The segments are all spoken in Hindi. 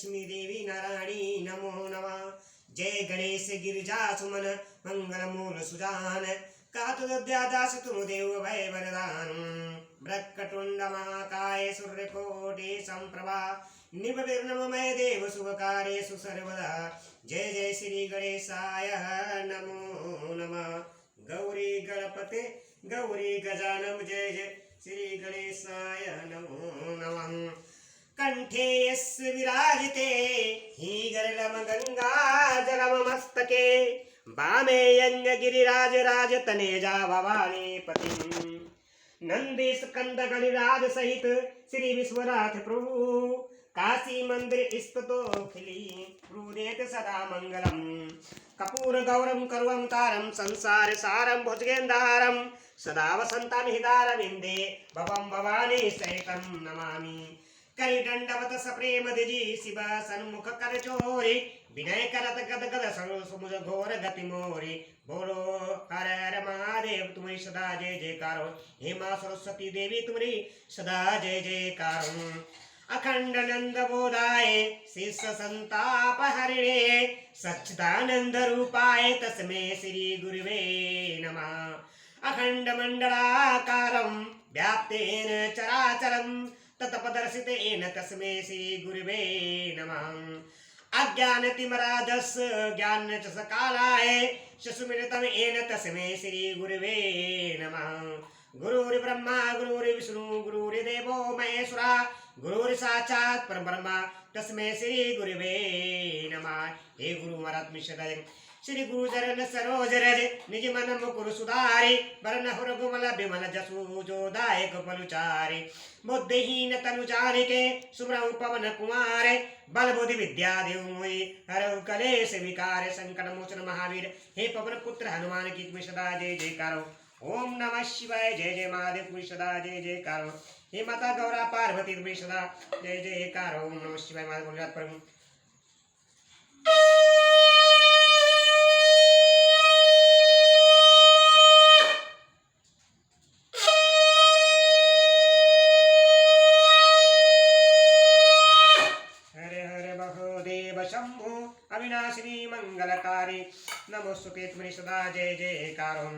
लक्ष्मी देवी नारायणी नमो नमः। जय गणेश गिरिजा सुमन मंगल मूल सुजान कातुद्यादास तुम देव भय वरदान ब्रह्मटुंड महाकाय सूर्यकोटि संप्रभा निर्विघ्नमय देव शुभकार्येषु सर्वदा। जय जय श्री गणेशाय नमो नमः। गौरी गणपते गौरी गजानन जय जय श्री गणेशाय नमो नमः। कंठे यस्य विराजिते ही गरलम गंगा जलम मस्तके वामे यज्ञ गिरिराज राज तनेजा भवानी पतिं नंदी स्कंद गणिराज सहित श्री विश्वनाथ प्रभु काशी मंदिर स्थितो खिली प्रूदेत सदा मंगलम कपूर गौरम करुवम तारम संसार सारम भुजगेंद्रहारम सदा वसंतम हिदारविंदे भवम भवानी सहितम नमामि। करि दंडवत सप्रेम दिजी शिव सन्मुख कर चोरी विनय करत गद गद समुझ घोर गति मोरी। बोलो हर हर महादेव तुम्हारी सदा जय जयकारो। हे मां सरस्वती देवी तुम्हारी सदा जय जयकारो। अखंड नंद बोधाय शिष्य संताप हरिणे सच्चिदानंद रूपाय तस्मै श्री गुरुवे नमः। अखंड मंडलाकारं व्याप्तेन चराचरं तत्पदर्शितेन तस्मै श्री गुरुवे नमः। अज्ञानतिमिराधस् ज्ञानचषकालाय सुस्मिलितं येन तस्मै श्री गुरुवे नमः। गुरुर्ब्रह्मा गुरुर्विष्णु गुरुर्देवो महेश्वरा गुरुर्साक्षात् परब्रह्म तस्मै श्री गुरुवे नमः। हे गुरु महाराज मिश्र श्री गुरु चरण सरोज रज निज मन मुकुर सुधारे वरण हुर गुमल बिमल जसु जो दायक पलुचारे। बुद्धिहीन तनु जानिके सुब्रह्म पवन कुमार बल बुद्धि विद्या देव मोहि हरहु कलेश विकार संकट मोचन महावीर। हे पवन पुत्र हनुमान की तुम्हें सदा जय जयकारो। ओम नमः शिवाय जय जय महादेव तुम्हें सदा जय जयकारो। हे माता गौरा पार्वती तुम्हें सदा जय जयकारो। ओम नमः शिवाय महादेव प्रभु। अविनाशिनी मंगलकारी नमोस्तुते तुम्हारी सदा जय जयकारो।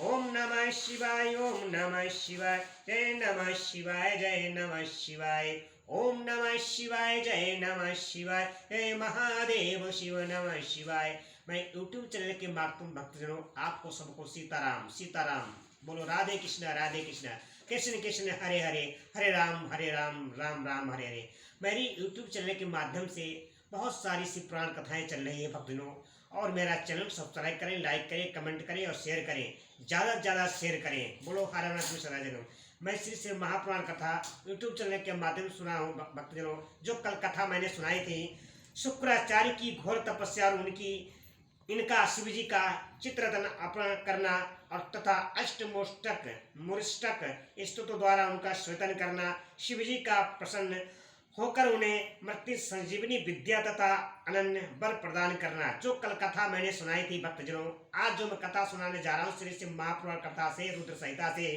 ओम नमः शिवाय ओम नमः शिवाय जय नमः शिवाय जय नमः शिवाय। ओम नमः शिवाय जय नमः शिवाय जय महादेव शिव नमः शिवाय। मैं यूट्यूब चैनल के माध्यम भक्तजनों आपको सबको सीताराम सीताराम बोलो। राधे कृष्ण कृष्ण कृष्ण हरे हरे हरे राम राम राम हरे हरे। मेरी यूट्यूब चैनल के माध्यम से बहुत सारी सी पुराण कथाएं चल रही है भक्तजनों, और मेरा चैनल सब्सक्राइब करें, लाइक करें, कमेंट करें और शेयर करें, ज़्यादा से ज़्यादा शेयर करें। बोलो हर नाथ सदा जनों। मैं श्री महापुराण कथा यूट्यूब चैनल के माध्यम से सुना हूँ भक्तजनों। जो कल कथा मैंने सुनाई थी शुक्राचार्य की घोर तपस्या और इनका शिव जी का चित्रतन अपहरण करना और तथा अष्टमोष्टक मुरिष्टक स्तुति द्वारा उनका श्वेतन करना, शिव जी का प्रसन्न होकर उन्हें मृत्यु संजीवनी विद्या तथा अनन्य बर प्रदान करना। जो कल कथा मैंने सुनाई थी भक्तजनों, आज जो मैं कथा सुनाने जा रहा हूँ श्री शिव महापुराण कथा से रुद्र संहिता से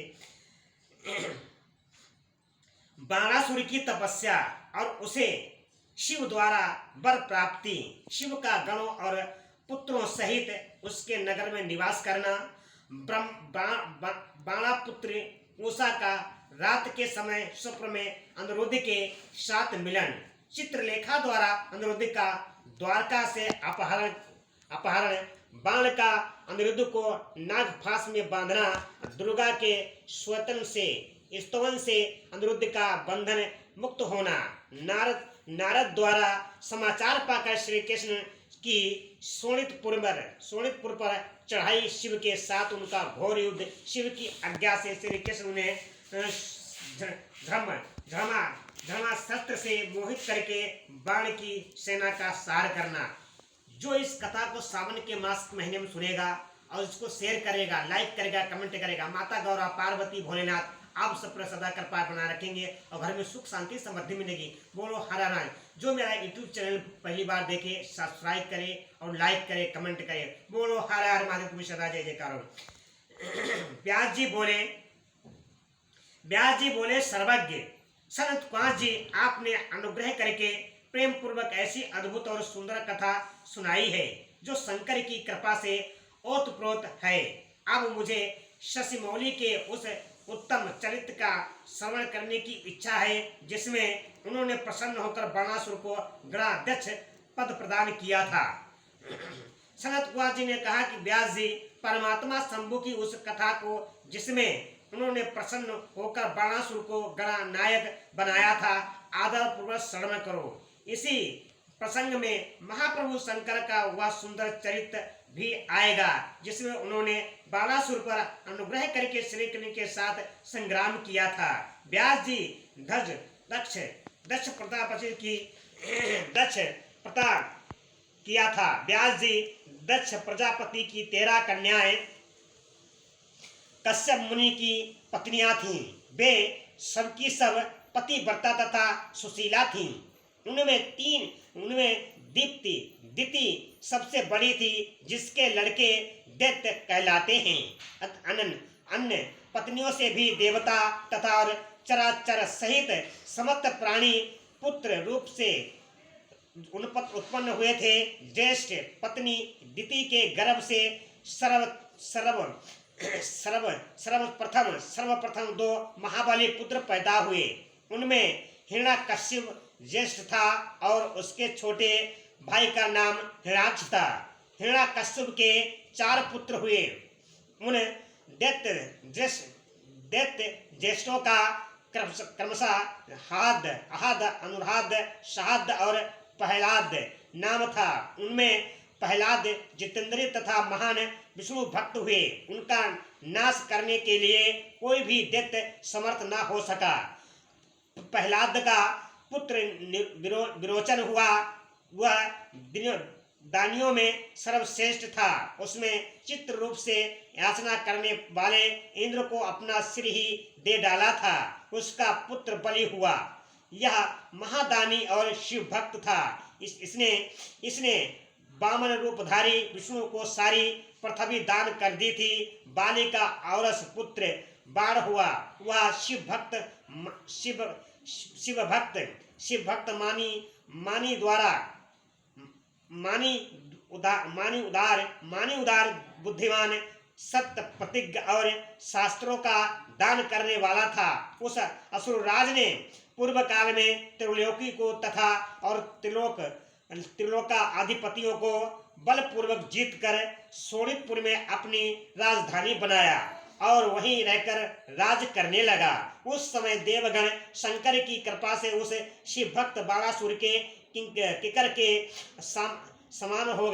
बाणासुर की तपस्या और उसे शिव द्वारा वर प्राप्ति, शिव का गणों और पुत्रों सहित उसके नगर में निवास करना, बाणापुत्र उषा का रात के समय स्वप्न में अनुरुद्ध के साथ मिलन, चित्रलेखा द्वारा अनुरुद्ध का द्वारका से अपहरण, बाण का अनिरुद्ध को नागफास में बांधना, दुर्गा के स्तवन से अनिरुद्ध का बंधन मुक्त होना, नारद द्वारा समाचार पाकर श्री कृष्ण की शोणितपुर पर चढ़ाई, शिव के साथ उनका घोर युद्ध, शिव की आज्ञा से श्री कृष्ण ने धर्मास्त्र से मोहित करके बाण की सेना का सार करना। जो इस कथा को सावन के मास महीने में सुनेगा और इसको शेयर करेगा, लाइक करेगा, कमेंट करेगा, माता गौरा पार्वती भोलेनाथ आप सब पर सदा कृपा बना रखेंगे और घर में सुख शांति समृद्धि मिलेगी। बोलो हर हर। जो मेरा यूट्यूब चैनल पहली बार देखे सब्सक्राइब करे और लाइक करे, कमेंट करे। बोलो हर हर महादेव तुम्हें सदा जय जयकार हो। व्यास जी बोले सर्वज्ञ सनत कुमार जी, आपने अनुग्रह करके प्रेम पूर्वक ऐसी अद्भुत और सुंदर कथा सुनाई है जो शंकर की कृपा से ओतप्रोत है। अब मुझे शशि मौली के उस उत्तम चरित्र का श्रवण करने की इच्छा है जिसमें उन्होंने प्रसन्न होकर बाणासुर को गणाध्यक्ष पद प्रदान किया था। सनत कुमार जी ने कहा कि व्यास जी, परमात्मा शंभु की उस कथा को जिसमें उन्होंने प्रसन्न होकर बाणासुर को गणनायक बनाया था, आदर पूर्वक श्रवण करो। इसी प्रसंग में महाप्रभु शंकर का वह सुंदर चरित्र भी आएगा जिसमें उन्होंने बाणासुर पर अनुग्रह करके श्री कृष्ण के साथ संग्राम किया था। व्यास जी दक्ष प्रताप किया था। व्यास जी दक्ष प्रजापति की 13 कन्याएं कश्यप मुनि की पत्नियां थीं। वे सबकी सब पतिव्रता तथा सुशीला थीं। उनमें दीप्ति सबसे बड़ी थी, जिसके लड़के दैत्य कहलाते हैं। अन्य पत्नियों से भी देवता तथा और चराचर सहित समस्त प्राणी पुत्र रूप से उत्पन्न हुए थे। ज्येष्ठ पत्नी दिति के गर्भ से सर्वप्रथम 2 महाबली पुत्र पैदा हुए। उनमें हिरण्याकश्यप ज्येष्ठ था और उसके छोटे भाई का नाम हिरण्याक्ष था। हिरण्याकश्यप के 4 पुत्र हुए। उन दैत्य ज्येष्ठों का क्रमशः अहाद, अनुराध, शाहद और प्रहलाद नाम था। उनमें प्रहलाद जितेंद्रिय तथा महान विष्णु भक्त हुए। उनका नाश करने के लिए कोई भी दैत्य समर्थ न हो सका। प्रहलाद का पुत्र विरोचन हुआ। वह दानियों में सर्वश्रेष्ठ था। उसमें चित्र रूप से याचना करने वाले इंद्र को अपना सिर ही दे डाला था। उसका पुत्र बलि हुआ। यह महादानी और शिव भक्त था। इसने वामन रूपधारी विष्णु को सारी पृथ्वी दान कर दी थी। बाली का औरस पुत्र बाण हुआ। वह शिव भक्त मानी उदार बुद्धिमान सत्य प्रतिज्ञ और शास्त्रों का दान करने वाला था। उस असुरराज ने पूर्व काल में त्रिलोकी को तथा और त्रिलोकाधिपतियों को बलपूर्वक जीतकर शोणितपुर में अपनी राजधानी बनाया और वहीं रहकर राज करने लगा। उस समय देवगण शंकर की कृपा से उस शिव भक्त बाणासुर के किकर के समान हो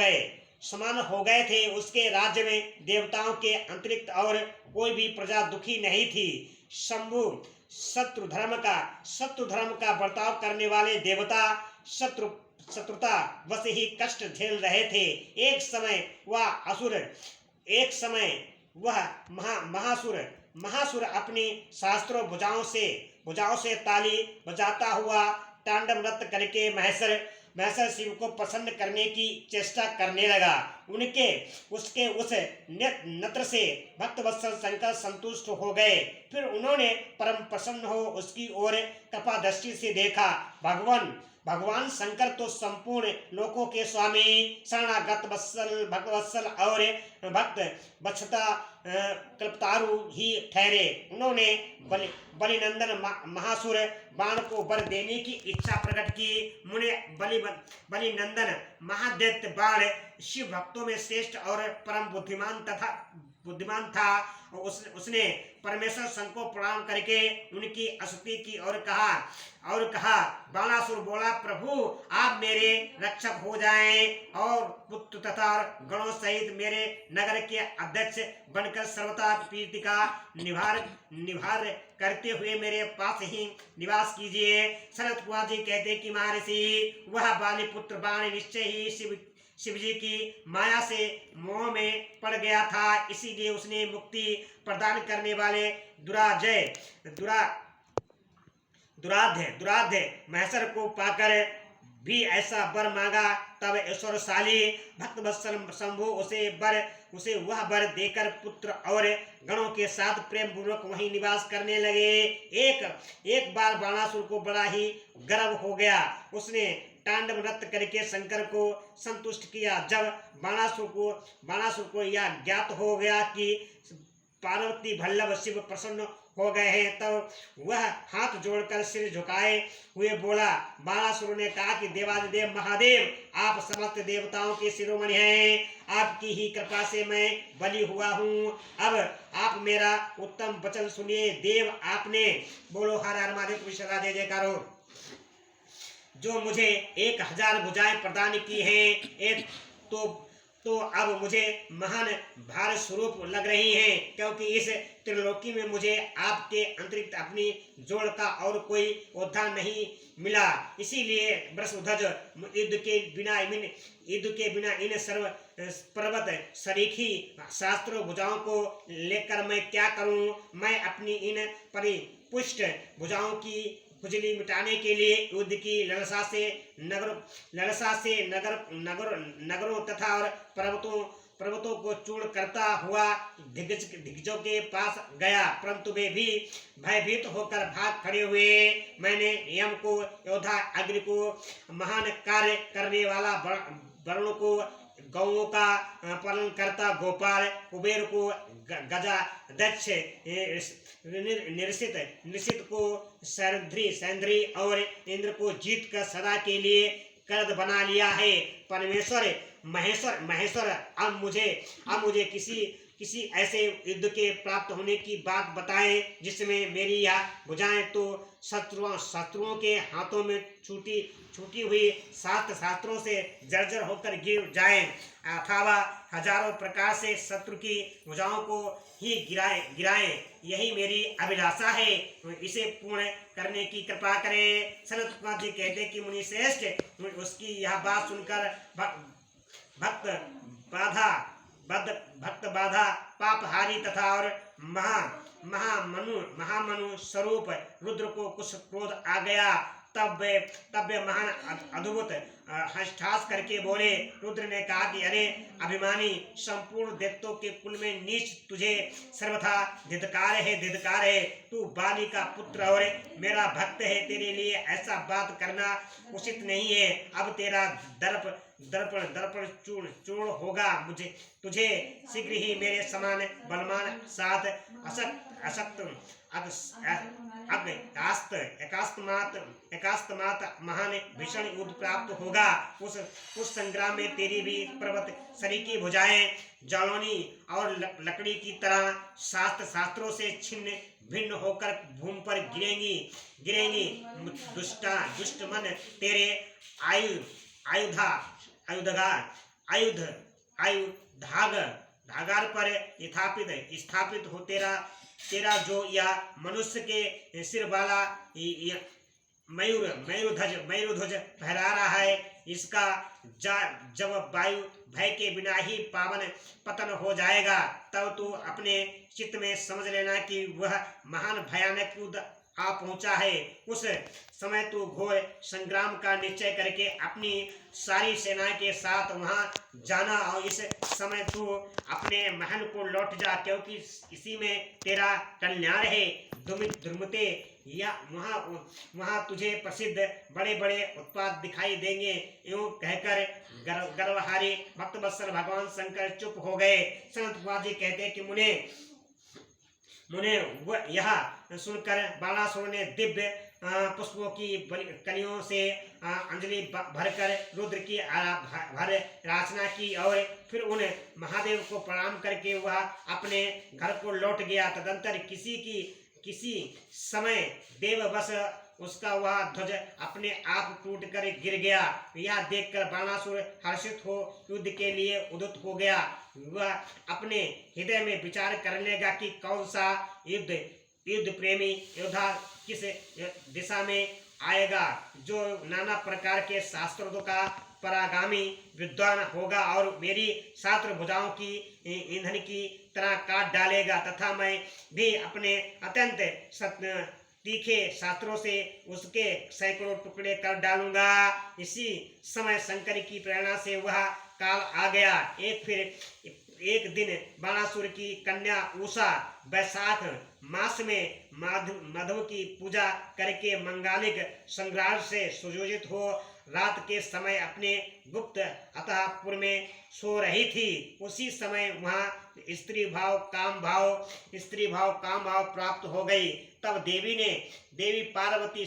गए थे। उसके राज्य में देवताओं के अतिरिक्त और कोई भी प्रजा दुखी नहीं थी। शंभु शत्रु धर्म का बर्ताव करने वाले देवता शत्रुता वश ही कष्ट झेल रहे थे। एक समय वह महासुर अपनी शास्त्रों भुजाओं से ताली बजाता हुआ तांडव नृत्य करके महेश्वर शिव को प्रसन्न करने की चेष्टा करने लगा। उसके उस नृत्य से भक्तवत्सल शंकर संतुष्ट हो गए। फिर उन्होंने परम प्रसन्न हो उसकी ओर कृपा दृष्टि से देखा। भगवान शंकर तो संपूर्ण लोकों के स्वामी, शरणागत भक्तवत्सल और भक्त वत्सता कल्पतारु ही ठहरे। उन्होंने बलिनंदन महासुर बाण को वर देने की इच्छा प्रकट की। मुने बलिनंदन महादैत्य बाण शिव भक्तों में श्रेष्ठ और परम बुद्धिमान था। उसने परमेश्वर शंकर को प्रणाम करके उनकी स्तुति की और कहा बाणासुर बोला, प्रभु आप मेरे रक्षक हो जाएं और पुत्र तथा गणों सहित मेरे नगर के अध्यक्ष बनकर सर्वथा प्रीति का निभार करते हुए मेरे पास ही निवास कीजिए। शरद कुमार जी कहते कि महर्षि वह बाली पुत्र बाण निश्चय ही शिव जी की माया से मोह में पड़ गया था। इसीलिए उसने मुक्ति प्रदान करने वाले दुराध्य महेश्वर को पाकर भी ऐसा वर मांगा। तब ऐश्वर्यशाली भक्तवत्सल शंभु उसे वह वर देकर पुत्र और गणों के साथ प्रेम पूर्वक वहीं निवास करने लगे। एक बार बाणासुर को बड़ा ही गर्व हो गया। उसने तांडव नृत्य करके शंकर को संतुष्ट किया। जब बाणासुर को यह ज्ञात हो गया कि पार्वती वल्लभ शिव प्रसन्न हो गए हैं, तब वह हाथ जोड़कर सिर झुकाए हुए बोला। बाणासुर ने कहा कि देवादिदेव महादेव, आप समस्त देवताओं के शिरोमणि हैं, आपकी ही कृपा से मैं बलि हुआ हूँ। अब आप मेरा उत्तम वचन सुनिए। देव आपने, बोलो हर हर महादेव, तुम्हें सदा जय जयकार हो, जो मुझे 1000 भुजाएं प्रदान की हैं, एक तो अब मुझे महान भार स्वरूप लग रही हैं, क्योंकि इस त्रिलोकी में मुझे आपके अतिरिक्त अपनी जोड़ का और कोई उद्धार नहीं मिला। इसीलिए वृषध्वज, युद्ध के बिना इन सर्व पर्वत सरीखी शास्त्रों भुजाओं को लेकर मैं क्या करूं? मैं अपनी इन परिपुष्ट भुजाओं की खुजली मिटाने के लिए युद्ध की लालसा से नगरों तथा और पर्वतों को चूर्ण करता हुआ दिग्गजों के पास गया, परंतु वे भी भयभीत होकर भाग खड़े हुए। मैंने यम को, योद्धा अग्नि को, महान कार्य करने वाला वरुण को, गौओं का पालन करता गोपाल, कुबेर को, गजा दक्ष, निरसित को सैंद्री और इंद्र को जीत कर सदा के लिए कर्द बना लिया है। परमेश्वर महेश्वर, अब मुझे किसी ऐसे युद्ध के प्राप्त होने की बात बताएं जिसमें मेरी यह भुजाएं तो शत्रुओं के हाथों में छूटी हुई शास्त्रों से जर्जर होकर गिर जाएं, अथवा हजारों प्रकार से शत्रु की भुजाओं को ही गिराएं। यही मेरी अभिलाषा है, इसे पूर्ण करने की कृपा करें। सनत कुमार जी कहते कि मुनि श्रेष्ठ, उसकी यह बात सुनकर भक्त बाधा पापहारी तथा और महामनु स्वरूप रुद्र को कुछ क्रोध आ गया। तब वे महान अद्भुत हंसठास करके बोले। रुद्र ने कहा कि अरे अभिमानी, संपूर्ण दैत्यों के कुल में नीच तुझे सर्वथा धिक्कार है। तू बाली का पुत्र और मेरा भक्त है, तेरे लिए ऐसा बात करना उचित नहीं है। अब तेरा दर्पण चूर्ण होगा। तुझे शीघ्र ही मेरे समान बलवान साथ एकास्तमात महान भीषण युद्ध प्राप्त होगा। उस संग्राम में तेरी भी पर्वत सरीखी भुजाएं जालौनी और लकड़ी की तरह शास्त्रों से छिन्न भिन्न होकर भूमि पर गिरेंगी। दुष्ट मन तेरे आयुधागार पर स्थापित हो। तेरा जो या मनुष्य के सिर वाला मयूरध्वज फहरा रहा है, इसका जब वायु भय के बिना ही पतन हो जाएगा, तब तू अपने चित्त में समझ लेना कि वह महान भयानक युद्ध आ पहुंचा है। उस समय तू घोर संग्राम का निश्चय करके अपनी सारी सेना के साथ वहां जाना, और इस समय तू अपने महल को लौट जा, क्योंकि इसी में तेरा कल्याण है। दुर्मते या वहां तुझे प्रसिद्ध बड़े बड़े उत्पाद दिखाई देंगे। यूं कहकर गर्वहारी भक्तवत्सल भगवान शंकर चुप हो गए। संत कुमार जी कहते कि मुने यह सुनकर बाणासुर ने दिव्य पुष्पों की कलियों से अंजलि भरकर रुद्र की भर रचना की, और फिर उन महादेव को प्रणाम करके वह अपने घर को लौट गया। तदंतर किसी समय देववश उसका वह ध्वज अपने आप टूटकर गिर गया। यह देखकर बाणासुर हर्षित हो युद्ध के लिए उद्युक्त हो गया। वह अपने हृदय में विचार करने लगा कि कौन सा युद्ध प्रेमी योद्धा किस दिशा में आएगा, जो नाना प्रकार के शास्त्रों का परागामी विद्वान होगा और मेरी शास्त्र भुजाओं की ईंधन की तरह काट डालेगा, तथा मैं भी अपने अत्यंत तीखे शास्त्रों से उसके सैकड़ों टुकड़े कर डालूंगा। इसी समय शंकर की प्रेरणा से वह काल आ गया। एक दिन बाणासुर की कन्या उषा वैशाख मास में माधव की पूजा करके मंगलिक संग्राम से सुयोजित हो रात के समय अपने गुप्त अतःपुर में सो रही थी। उसी समय वहाँ स्त्री भाव काम भाव प्राप्त हो गई। तब देवी पार्वती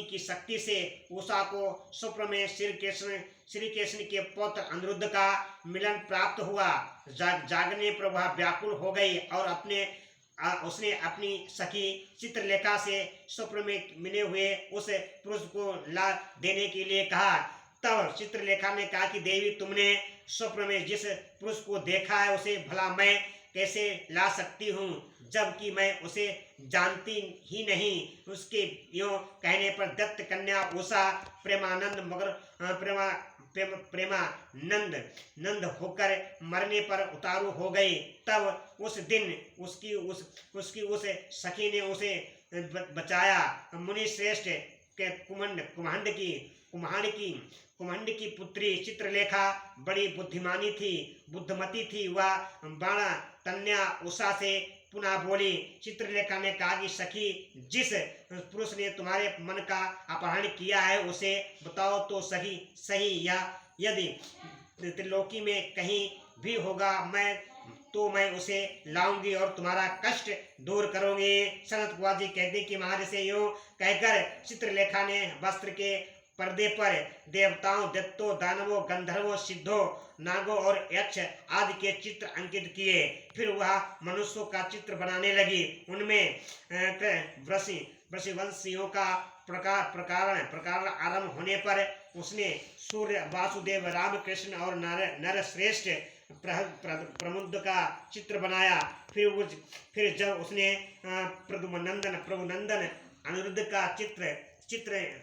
की शक्ति से उषा को स्वप्न में श्री कृष्ण के पुत्र अनिरुद्ध का मिलन प्राप्त हुआ। जागने पर वह व्याकुल हो गई और उसने अपनी सखी चित्रलेखा से स्वप्न में मिले हुए उस पुरुष को ला देने के लिए कहा। तब चित्रलेखा ने कहा कि देवी, तुमने स्वप्न में जिस पुरुष को देखा है उसे भला मैं कैसे ला सकती हूँ, जबकि मैं उसे जानती ही नहीं। उसके यों कहने पर दत्त कन्या उषा प्रेमानंद होकर मरने पर उतारू हो गई। तब उस दिन उसकी उस सखी ने उसे बचाया। मुनि श्रेष्ठ के कुम्हांड की पुत्री चित्रलेखा बड़ी बुद्धिमती थी। वह बाणा तन्या उषा से पुनः बोली। चित्रलेखा ने कहा कि सखी, जिस पुरुष ने तुम्हारे मन का अपहरण किया है उसे बताओ तो सही या यदि त्रिलोकी में कहीं भी होगा मैं उसे लाऊंगी और तुम्हारा कष्ट दूर करूंगी। सनत कुमार जी कहते कि महर्षि यूं कहकर चित्रलेखा ने वस्त्र के पर्दे पर देवताओं, दैत्यों, दानवों, गंधर्वों, सिद्धों, नागों और यक्ष आदि के चित्र अंकित किए। फिर वह मनुष्यों का चित्र बनाने लगी। उनमें वृषवंशियों का प्रकार आरंभ होने पर उसने सूर्य, वासुदेव, राम, कृष्ण और नर श्रेष्ठ प्रमुद का चित्र बनाया। फिर जब उसने प्रभुनंदन अनिरुद्ध का चित्र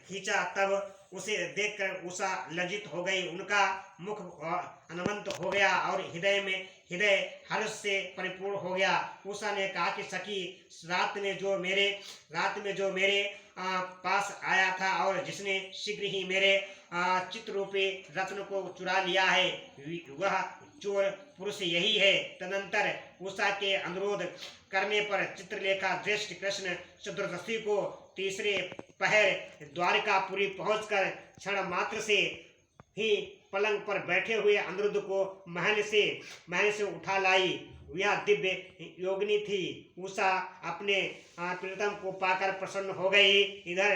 खींचा तब उसे देखकर उषा लज्जित हो गई। उनका मुख अनवंत हो गया और हृदय हर्ष से परिपूर्ण हो गया। उषा ने कहा कि सखी, रात में जो मेरे पास आया था और जिसने शीघ्र ही मेरे चित्ररूपी रत्न को चुरा लिया है, वह चोर पुरुष यही है। तदंतर उषा के अनुरोध करने पर चित्रलेखा ज्येष्ठ कृष्ण चतुर्दशी को तीसरे पहर द्वारकापुरी पहुंचकर क्षण मात्र से ही पलंग पर बैठे हुए अनिरुद्ध को महल से उठा लाई। यह दिव्य योगिनी थी। उषा अपने प्रियतम को पाकर प्रसन्न हो गई। इधर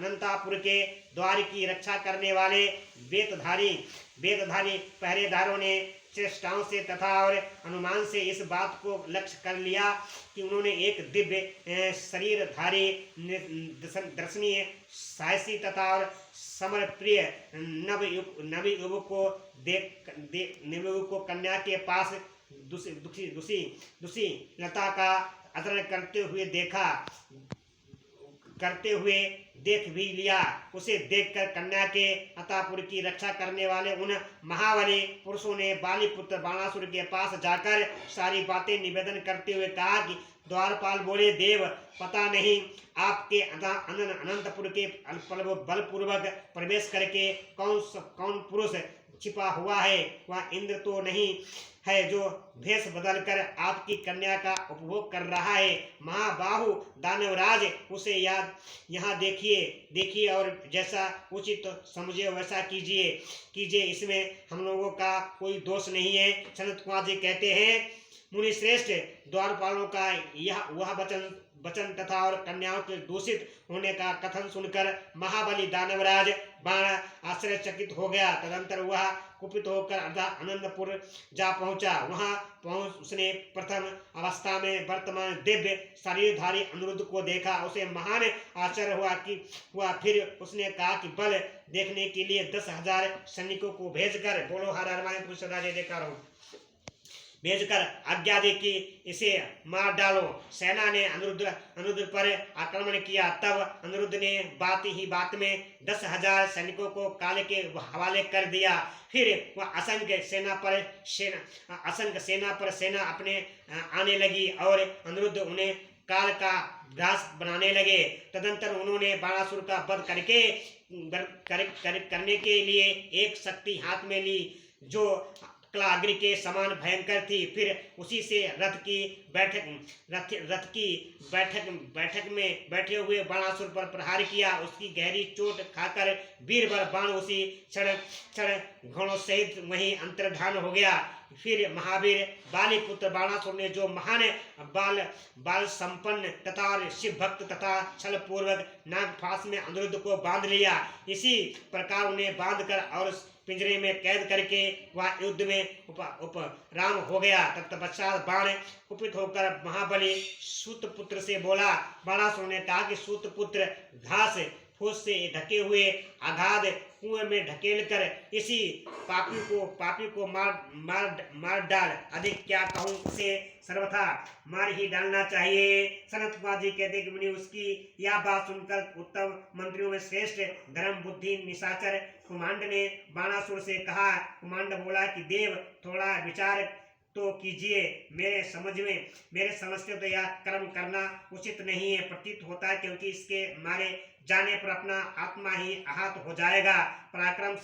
अनंतापुर के द्वार की रक्षा करने वाले वेदधारी पहरेदारों ने चेष्टाओं से तथा और अनुमान से इस बात को लक्ष्य कर लिया कि उन्होंने एक दिव्य शरीरधारी, दर्शनीय, साहसी तथा और समर प्रिय नवयुवक को कन्या के पास दूसरी लता का आचरण करते हुए देख भी लिया। उसे देखकर कन्या के अतापुर की रक्षा करने वाले उन महाबली पुरुषों ने बालीपुत्र बाणासुर के पास जाकर सारी बातें निवेदन करते हुए कहा कि द्वारपाल बोले, देव, पता नहीं आपके अनंतपुर के बलपूर्वक प्रवेश करके कौन पुरुष छिपा हुआ है। वह इंद्र तो नहीं है जो भेष बदलकर आपकी कन्या का उपभोग कर रहा है। महाबाहु दानवराज, उसे यहाँ देखिए और जैसा उचित समझे वैसा कीजिए। इसमें हम लोगों का कोई दोष नहीं है। सनत कुमार जी कहते हैं, मुनि श्रेष्ठ, द्वारपालों का वह वचन तथा और कन्याओं के दूषित होने का कथन सुनकर महाबली दानवराज बाण आश्चर्यचकित हो गया। तदंतर वह कुपित होकर अनंतपुर जा पहुंचा। वहां पहुंच उसने प्रथम अवस्था में वर्तमान दिव्य शरीरधारी अनिरुद्ध को देखा। उसे महान आश्चर्य हुआ। फिर उसने कहा कि बल देखने के लिए 10,000 सैनिकों को भेजकर, बोलो हर हर महादेव, सदा जय जयकार हो, भेजकर आज्ञा दे कि इसे मार डालो। सेना ने अनिरुद्ध पर आक्रमण किया। तब अनिरुद्ध ने बात में 10,000 सैनिकों को काल के हवाले कर दिया। फिर वह असंख्य सेना पर सेना अपने आने लगी और अनिरुद्ध उन्हें काल का ग्रास बनाने लगे। तदंतर उन्होंने बाणासुर का वध करने के लिए एक शक्ति हाथ में ली जो कलाग्नि के समान भयंकर थी। फिर उसी से रथ की रथ की बैठक में बैठे हुए बाणासुर पर प्रहार किया। उसकी गहरी चोट खाकर वीरवर बाण उसी क्षण घोड़ों सहित वहीं अंतर्धान हो गया। फिर महावीर बाली पुत्र बाणासुर ने जो महान बाल संपन्न तथा शिव भक्त तथा छल पूर्वक नागफास में अनिरुद्ध को बांध लिया, इसी प्रकार उन्हें बांध कर और पिंजरे में कैद करके वह युद्ध में उपराम हो गया। तत्पश्चात बाण कुपित होकर महाबली सूतपुत्र से बोला। बाणासुर ने कहा कि सूतपुत्र, घास फूस से ढके हुए अगाध कुएं में ढकेल कर इसी पापी को मार डाल। अधिक क्या कहूँ, उसे सर्वथा मार ही डालना चाहिए। सनत कुमार जी कहते कि मुनि उसकी यह बात सुनकर उत्तम मंत्रियों में श्रेष्ठ धर्म बुद्धि निशाचर कुमांड ने बाणासुर से कहा। कुमांड बोला कि देव, थोड़ा विचार तो कीजिए। मेरे समझ से तो यह कर्म करना उचित नहीं है प्रतीत होता है, क्योंकि इसके मारे जाने पर अपना आत्मा ही आहत हो जाएगा। पराक्रम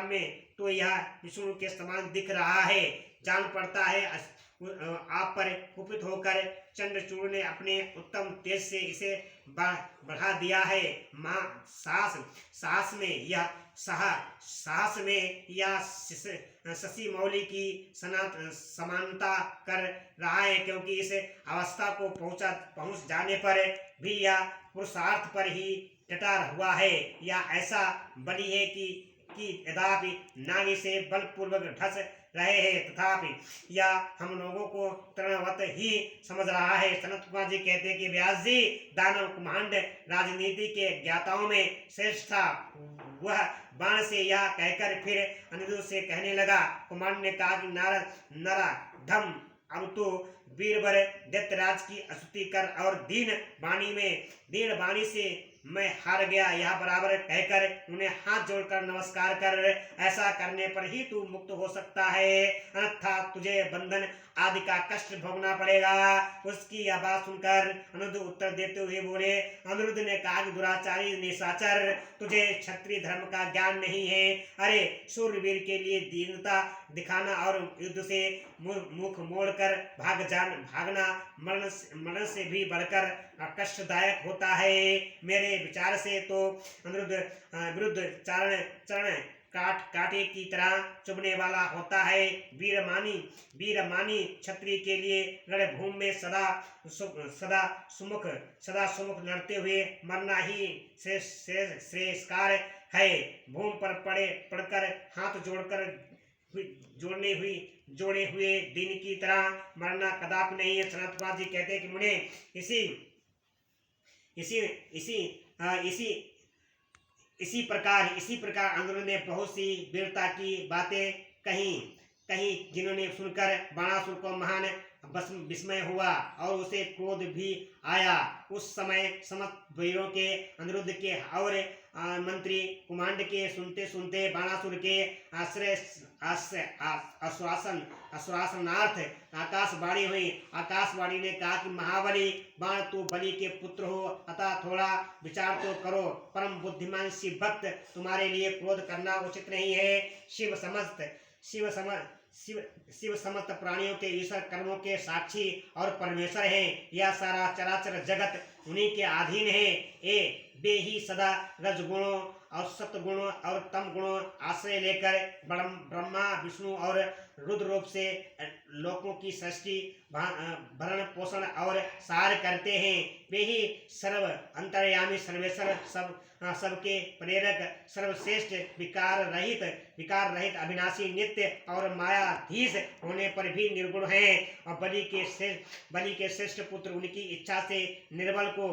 में तो यह विष्णु के समान दिख रहा है। जान पड़ता है आप पर कुपित होकर चंद्रचूड़ ने अपने उत्तम तेज से इसे बढ़ा दिया है। माँ साहस में यह शशि मौली की समानता कर रहा है, क्योंकि इस अवस्था को पहुंच जाने पर भी यह पुरुषार्थ पर ही डटा हुआ है। यह ऐसा बली है कि यद्यपि नागी से बलपूर्वक ढस रहे हैं, तथापि यह हम लोगों को तृणवत ही समझ रहा है। सनत कुमार जी कहते हैं कि व्यास जी, दानव कुमांड राजनीति के ज्ञाताओं में श्रेष्ठ था। वह बाण से यह कहकर फिर अनिरुद्ध से कहने लगा। कुमांड ने कहा कि नराधम, अब तो वीरवर दैत्यराज की स्तुति कर और दीन बाणी से मैं हार गया, यह बराबर कहकर उन्हें हाथ जोड़कर नमस्कार कर। ऐसा करने पर ही तू मुक्त हो सकता है, अन्यथा तुझे बंधन आदि का कष्ट भोगना पड़ेगा। उसकी यह बात सुनकर अनिरुद्ध उत्तर देते हुए बोले। अनिरुद्ध ने कहा कि दुराचारी निशाचर, तुझे क्षत्रिय धर्म का ज्ञान नहीं है। अरे शूरवीर के लिए दीनता दिखाना और युद्ध से मुख मोड़कर भागना मरण से भी बढ़कर कष्टदायक होता है। मेरे विचार से तो अनिरुद्ध विरुद्ध चरण काटे की तरह चुभने वाला होता है। वीरमानी क्षत्रिय के लिए रणभूमि में सदा सुमुख लड़ते हुए मरना ही श्रेयस्कार है। भूमि पर पड़कर हाथ जोड़े हुए दिन की तरह मरना कदापि नहीं है। सनत कुमार जी कहते हैं कि मुने इसी प्रकार अनिरुद्ध ने बहुत सी वीरता की बातें कही जिन्होंने सुनकर बाणासुर को महान विस्मय हुआ और उसे क्रोध भी आया। उस समय समस्त वीरों के अनिरुद्ध के और मंत्री कुमांड के सुनते बाणासुर के आश्वासनार्थ आकाशवाणी हुई। आकाशवाणी ने कहा कि महाबली बाण, तू बलि के पुत्र हो, अतः थोड़ा विचार तो करो। परम बुद्धिमान शिव भक्त, तुम्हारे लिए क्रोध करना उचित नहीं है। शिव समस्त प्राणियों के ईश्वर कर्मों के साक्षी और परमेश्वर हैं। यह सारा चराचर जगत उन्हीं के अधीन है। वे ही सदा रजगुणों और सत्गुणों और तम गुणों आश्रय लेकर ब्रह्मा विष्णु और रुद्र रूप से लोकों की सृष्टि भरण पोषण और सार करते हैं। वे ही सर्व अंतर्यामी सर्वेश्वर सबके प्रेरक सर्वश्रेष्ठ विकार रहित अविनाशी नित्य और मायाधीश होने पर भी निर्गुण हैं। और बलि के श्रेष्ठ पुत्र उनकी इच्छा से निर्बल को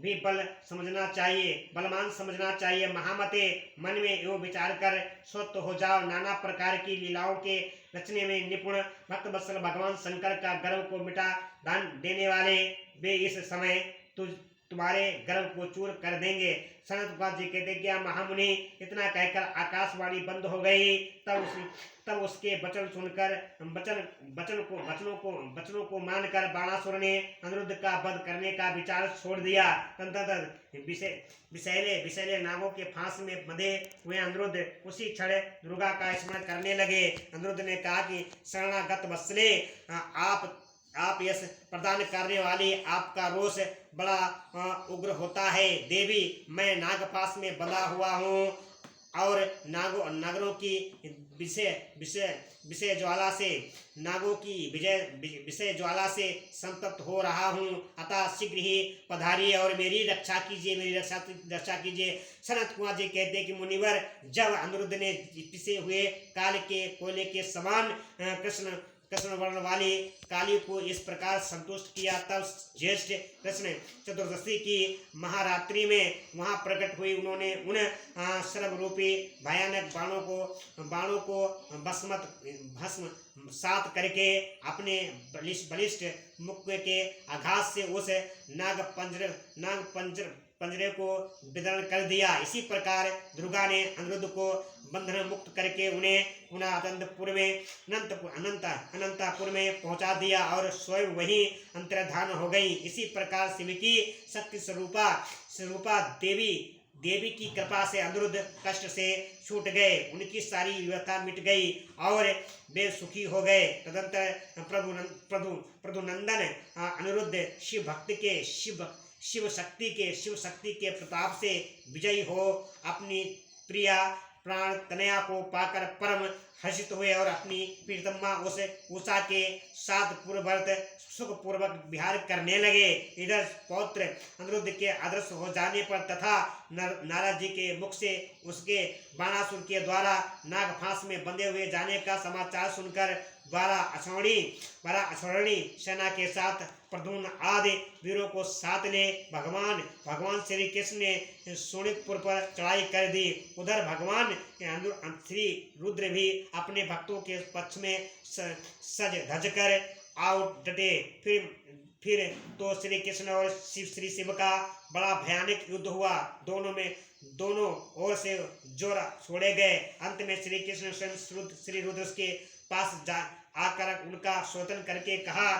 भी बलवान समझना चाहिए। महामते, मन में यो विचार कर स्वस्थ हो जाओ। नाना प्रकार की लीलाओं के रचने में निपुण भक्तवत्सल भगवान शंकर का गर्व को मिटा दान देने वाले वे इस समय तुम्हारे गर्भ को चूर कर देंगे। सनत कुमार जी कहते क्या महामुनि, इतना कहकर आकाशवाणी बंद हो गई। तब उसके वचन सुनकर वचनों को मानकर बाणासुर ने अनिरुद्ध का वध करने का विचार छोड़ दिया। तदनंतर विषैले नागों के फांस में बंधे हुए अनिरुद्ध उसी क्षण दुर्गा का स्मरण करने लगे। अनिरुद्ध ने कहा कि शरणागत वत्सले, आप यश प्रदान करने वाली, आपका रोष बड़ा उग्र होता है। देवी, मैं नागपाश में बंधा हुआ हूँ और नागरों की विषय ज्वाला से ज्वाला से संतप्त हो रहा हूँ। अतः शीघ्र ही पधारिए और मेरी रक्षा कीजिए। सनत कुमार जी कहते हैं कि मुनिवर, जब अनिरुद्ध ने पिसे हुए काल के कोयले के समान कृष्ण वर्ण वाली काली को इस प्रकार संतुष्ट किया, तब ज्येष्ठ कृष्ण चतुर्दशी की महारात्रि में वहां प्रकट हुई। उन्होंने उन सर्व रूपी भयानक बाणों को भस्म सात करके अपने बलिष्ठ मुख के आघात से उस नाग पंजरे को विदरण कर दिया। इसी प्रकार दुर्गा ने अनिरुद्ध को बंधन मुक्त करके उन्हें पुनः अनंतपुर में पहुंचा दिया और स्वयं वहीं अंतर्धान हो गई। इसी प्रकार शिव की शक्ति स्वरूपा देवी की कृपा से अनिरुद्ध कष्ट से छूट गए, उनकी सारी व्यथा मिट गई और वे सुखी हो गए। तदंतर प्रभु नंदन अनिरुद्ध शिव शक्ति के प्रताप से विजयी हो अपनी प्रिया प्राण तनया को पाकर परम हर्षित हुए और अपनी प्रीतम्मा उषा के साथ पूर्ववर्त सुखपूर्वक विहार करने लगे। इधर पौत्र अनिरुद्ध के अदृश्य हो जाने पर तथा नारद जी के मुख से उसके बाणासुर के द्वारा नागफांस में बंधे हुए जाने का समाचार सुनकर 12 अश्वरणी सेना के साथ प्रद्युम्न आदि वीरों को साथ ले भगवान श्री कृष्ण ने शोणितपुर पर चढ़ाई कर दी। उधर भगवान श्री रुद्र भी अपने भक्तों के पक्ष में सज धज कर आउट डटे। फिर तो श्री कृष्ण और श्री शिव का बड़ा भयानक युद्ध हुआ। दोनों ओर से जोर छोड़े गए। अंत में श्री कृष्ण स्वयं श्री रुद्र के पास आकर उनका शोधन करके कहा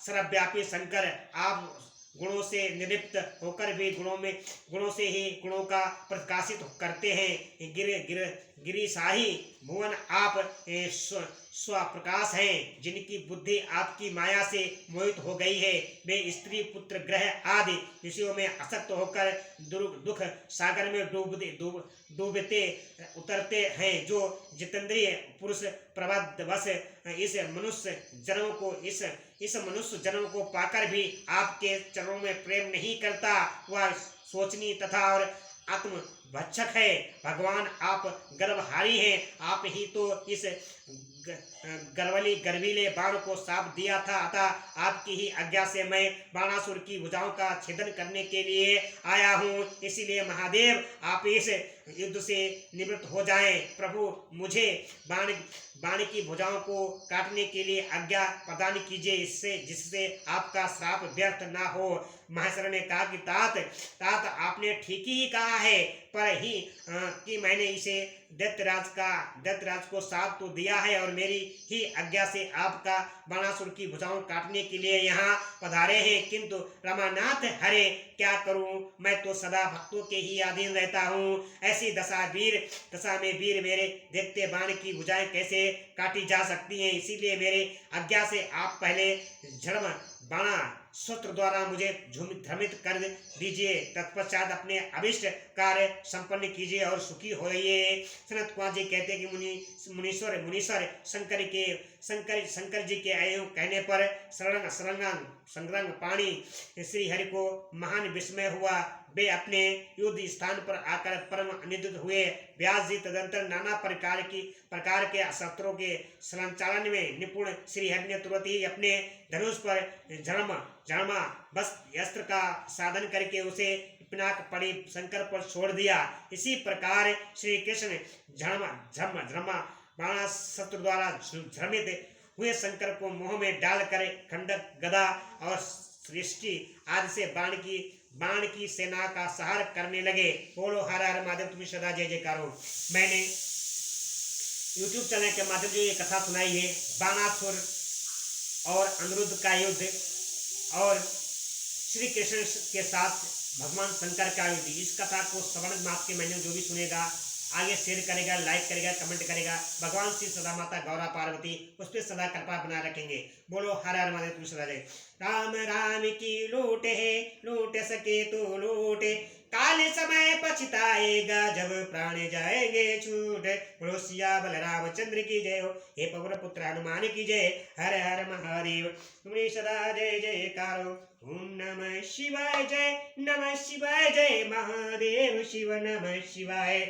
सर्वव्यापी शंकर, आप गुणों से निलिप्त होकर भी गुणों से ही गुणों का प्रकाशित करते हैं। गिरिशाही भुवन आप स्वप्रकाश हैं, जिनकी बुद्धि आपकी माया से मोहित हो गई है। वे स्त्री पुत्र ग्रह आदि विषयों में आसक्त होकर दुख सागर में डूबते उतरते हैं। जो जितेंद्रिय पुरुष प्रबद्धवश इस मनुष्य जन्म को पाकर भी आपके चरणों में प्रेम नहीं करता, वह शोचनीय तथा और आत्मभक्षक है। भगवान, आप गर्भहारी हैं। आप ही तो इस गर्वीले बाण को साप दिया था। अतः आपकी ही आज्ञा से मैं बाणासुर की भुजाओं का छेदन करने के लिए आया हूँ। इसीलिए महादेव, आप इस युद्ध से निवृत्त हो जाएं। प्रभु, मुझे बाण की भुजाओं को काटने के लिए आज्ञा प्रदान कीजिए, जिससे आपका श्राप व्यर्थ ना हो। महेश्वर ने कहा कि तात आपने ठीक ही कहा है, पर ही कि मैंने इसे दैत्यराज को साप तो दिया है और मेरी ही आज्ञा से आपका बाणासुर की भुजाओं काटने के लिए यहाँ पधारे हैं। किंतु रमानाथ हरे, क्या करूं, मैं तो सदा भक्तों के ही अधीन रहता हूँ। ऐसी दशा में वीर मेरे देखते बाण की भुजाएं कैसे काटी जा सकती हैं। इसीलिए मेरे आज्ञा से आप पहले झड़म बाणा सूत्र द्वारा मुझे भ्रमित कर दीजिए, तत्पश्चात अपने अभिष्ट कार्य संपन्न कीजिए और सुखी होइए। सनत कुमार जी कहते हैं कि मुनीश्वर शंकर जी के आयु कहने पर संग्रंग पाणी श्री हरि को महान विस्मय हुआ। वे अपने युद्ध स्थान पर आकर परम आनंदित हुए। व्यास जी तदंतर नाना प्रकार के अस्त्रों के संचालन में निपुण श्री हरि ने तुरंत ही अपने धनुष पर झरमा बस अस्त्र का साधन करके उसे पिनाक पड़ी शंकर पर छोड़ दिया। इसी प्रकार श्री कृष्ण झरमा बाणास्त्र द्वारा भ्रमित हुए शंकर को मोह में डालकर खंडक गदा और सृष्टि आदि से बाण की सेना का सहार करने लगे। बोलो हर हर महादेव, तुम्हें सदा जय जयकार हो। मैंने YouTube चैनल के माध्यम से ये कथा सुनाई है, बाणासुर और अनिरुद्ध का युद्ध और श्री कृष्ण के साथ भगवान शंकर का युद्ध। इस कथा को श्रवण मास के महीने में जो भी सुनेगा आगे शेयर करेगा, लाइक करेगा, कमेंट करेगा, भगवान श्री सदा माता गौरा पार्वती उस पर सदा कृपा बना रखेंगे। बोलो हर हर महादेव, तुम सदा जय। राम राम की लूट है, लूट सके तो लूटे, काल समय पछताएगा जब प्राण जाएंगे छूट। बोलो सिया बलराम चंद्र की जय हो, हे पवन पुत्र हनुमान की जय। हर हर महादेव, तुम्हें सदा जय जयकार हो। ओम नमः शिवाय, जय नमः शिवाय, जय महादेव शिव नमः शिवाय।